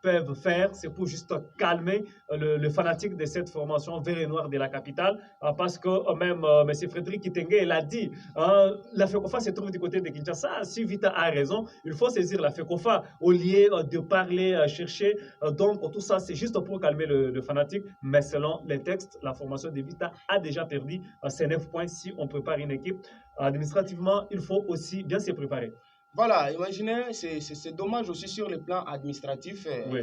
peuvent faire, c'est pour juste calmer le fanatique de cette formation vert et noir de la capitale, parce que même M. Frédéric Kitenge, il a dit, la FECOFA se trouve du côté de Kinshasa. Si Vita a raison, il faut saisir la FECOFA au lieu de parler, chercher. Donc tout ça, c'est juste pour calmer le fanatique, mais selon les textes, la formation de Vita a déjà perdu ses 9 points si on prépare une équipe. Administrativement, il faut aussi bien se préparer. Voilà, imaginez, c'est dommage aussi sur le plan administratif. Oui.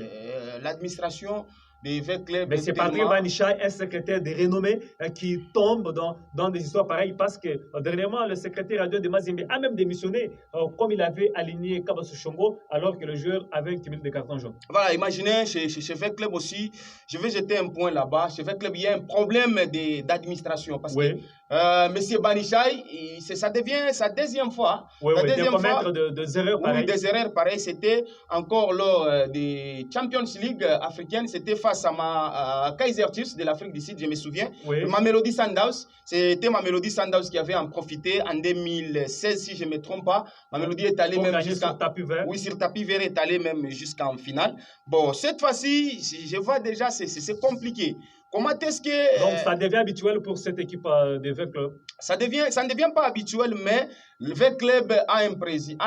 L'administration des clubs. Mais c'est Patrick Banichai, un secrétaire de renommée, qui tombe dans des histoires pareilles parce que dernièrement, le secrétaire radio de Mazembe a même démissionné comme il avait aligné Kabasu Chongo alors que le joueur avait un cumul de cartons jaunes. Voilà, imaginez, chez Club aussi, je vais jeter un point là-bas. Chez Club, il y a un problème d'administration parce que M. Banichai, ça devient sa deuxième fois. Oui, la deuxième fois, des erreurs pareilles. Oui, des erreurs pareilles. C'était encore lors des Champions League africaines. C'était face à Kaiser Chiefs de l'Afrique du Sud, je me souviens. Oui. Mamelodi Sundowns, c'était Mamelodi Sundowns qui avait en profité en 2016, si je ne me trompe pas. Mamelodi est allé même jusqu'à tapis vert. Oui, sur tapis vert est allé même jusqu'en finale. Bon, cette fois-ci, je vois déjà, c'est compliqué. Comment est-ce que... Donc, ça devient habituel pour cette équipe de V-Club? Ça ne devient pas habituel, mais le V-Club a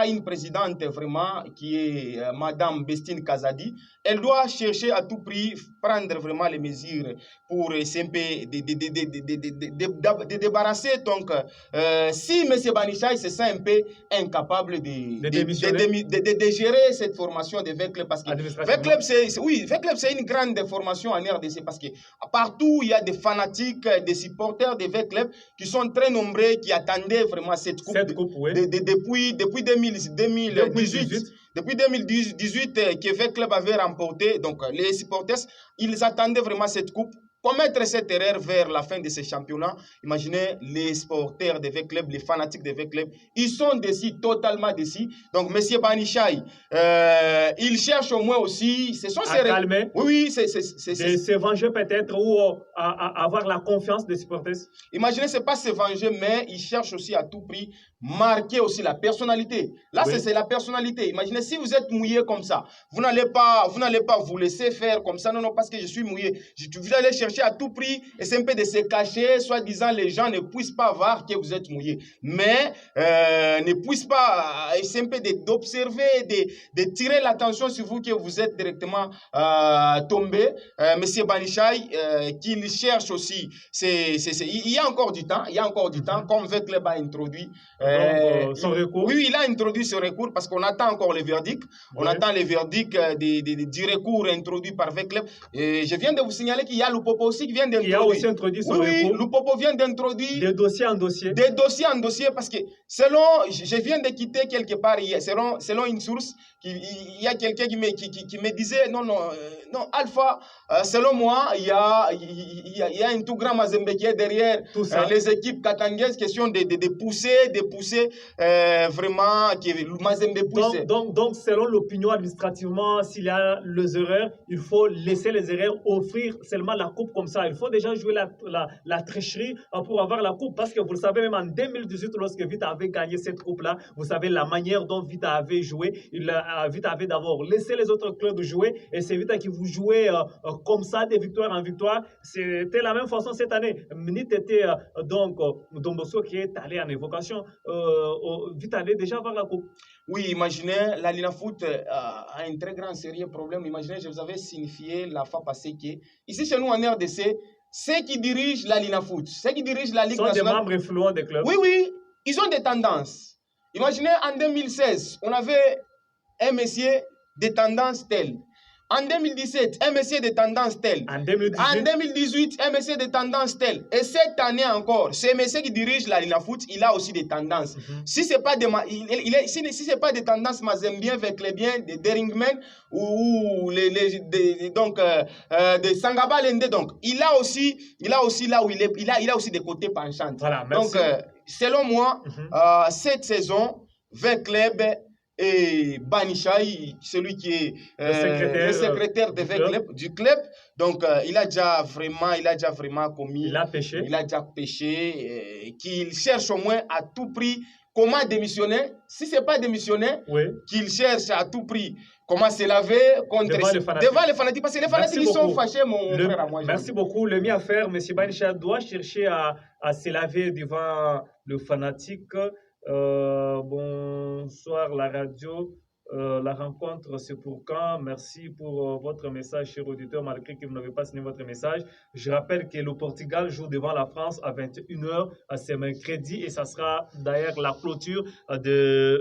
une présidente vraiment qui est Madame Bestine Kazadi. Elle doit chercher à tout prix, prendre vraiment les mesures pour SMP de débarrasser. Donc, si M. Banichai se sent un peu incapable de gérer cette formation de V-Club, parce que V-Club, c'est une grande formation en RDC, parce que partout, il y a des fanatiques, des supporters de V-Club qui sont très nombreux, qui attendaient vraiment cette coupe, depuis 2018. Depuis 2018, que V-Club avait remporté, donc les supporters, ils attendaient vraiment cette coupe. Commettre cette erreur vers la fin de ce championnat, imaginez les supporters de V-Club, les fanatiques de V-Club, ils sont déçus, totalement déçus. Donc, M. Banichai, il cherche au moins aussi, ce sont à calmer. Oui, c'est se venger peut-être ou à avoir la confiance des supporters. Imaginez, ce n'est pas se venger, mais il cherche aussi à tout prix marquer aussi la personnalité. Là, c'est la personnalité. Imaginez, si vous êtes mouillé comme ça, vous n'allez pas vous laisser faire comme ça. Non, non, parce que je suis mouillé. Vous allez chercher à tout prix et c'est un peu de se cacher, soi-disant les gens ne puissent pas voir que vous êtes mouillé. Mais ne puissent pas, c'est un peu d'observer, de tirer l'attention sur vous que vous êtes directement tombé. Monsieur Banichai, qu'il cherche aussi, il y a encore du temps, comme V-Club a introduit. Son recours. Oui, il a introduit ce recours parce qu'on attend encore le verdict. On attend le verdict du recours introduit par V-Club. Je viens de vous signaler qu'il y a Lupopo aussi qui vient d'introduire. Il a aussi introduit son recours. Oui, Lupopo vient d'introduire. De dossier en dossier. Des dossiers en dossier parce que selon, je viens de quitter quelque part hier, selon une source, il y a quelqu'un qui me disait, non, Alpha, selon moi, il y a un tout grand Mazembe qui est derrière les équipes katangaises, question de pousser vraiment, Mazembe pousse. Donc, selon l'opinion administrativement, s'il y a les erreurs, il faut laisser les erreurs, offrir seulement la coupe comme ça. Il faut déjà jouer la tricherie pour avoir la coupe. Parce que vous le savez, même en 2018, lorsque Vita avait gagné cette coupe-là, vous savez la manière dont Vita avait joué. Vita avait d'abord laissé les autres clubs jouer et c'est Vita qui vous jouait comme ça, de victoire en victoire. C'était la même façon cette année. Minit était donc Domboso qui est allé en évocation. Vita allait déjà avoir la coupe. Oui, imaginez, la Lina Foot a un très grand sérieux problème. Imaginez, je vous avais signifié la fois passée que ici chez nous en RDC, ceux qui dirigent la Lina Foot, ceux qui dirigent la Ligue nationale, sont des membres influents des clubs. Oui, ils ont des tendances. Imaginez, en 2016, on avait un monsieur de tendance telle. En 2017, un monsieur de tendance telle. En 2018, un monsieur de tendance telle. Et cette année encore, ce monsieur qui dirige la Lina Foot, il a aussi des tendances. Si ce n'est pas des tendances mazembiens, Veclébien, des Deringmen ou des Sangabalende, donc il a aussi là où il a aussi des côtés penchants. Voilà, merci. Donc, selon moi, cette saison, Vecleb et Banichai, celui qui est le secrétaire du club, donc il a déjà vraiment commis, il a déjà péché, qu'il cherche au moins à tout prix comment démissionner. Si ce n'est pas démissionner, qu'il cherche à tout prix comment se laver contre Devant les fanatiques. devant les fanatiques. Parce que les fanatiques, ils sont fâchés, mon frère à moi. Merci beaucoup. Le mieux à faire, M. Banisha doit chercher à se laver devant le fanatique. Bonsoir, la radio. La rencontre, c'est pour quand? Merci pour votre message, cher auditeur, malgré que vous n'avez pas signé votre message. Je rappelle que le Portugal joue devant la France à 21 h, c'est mercredi, et ça sera d'ailleurs la clôture de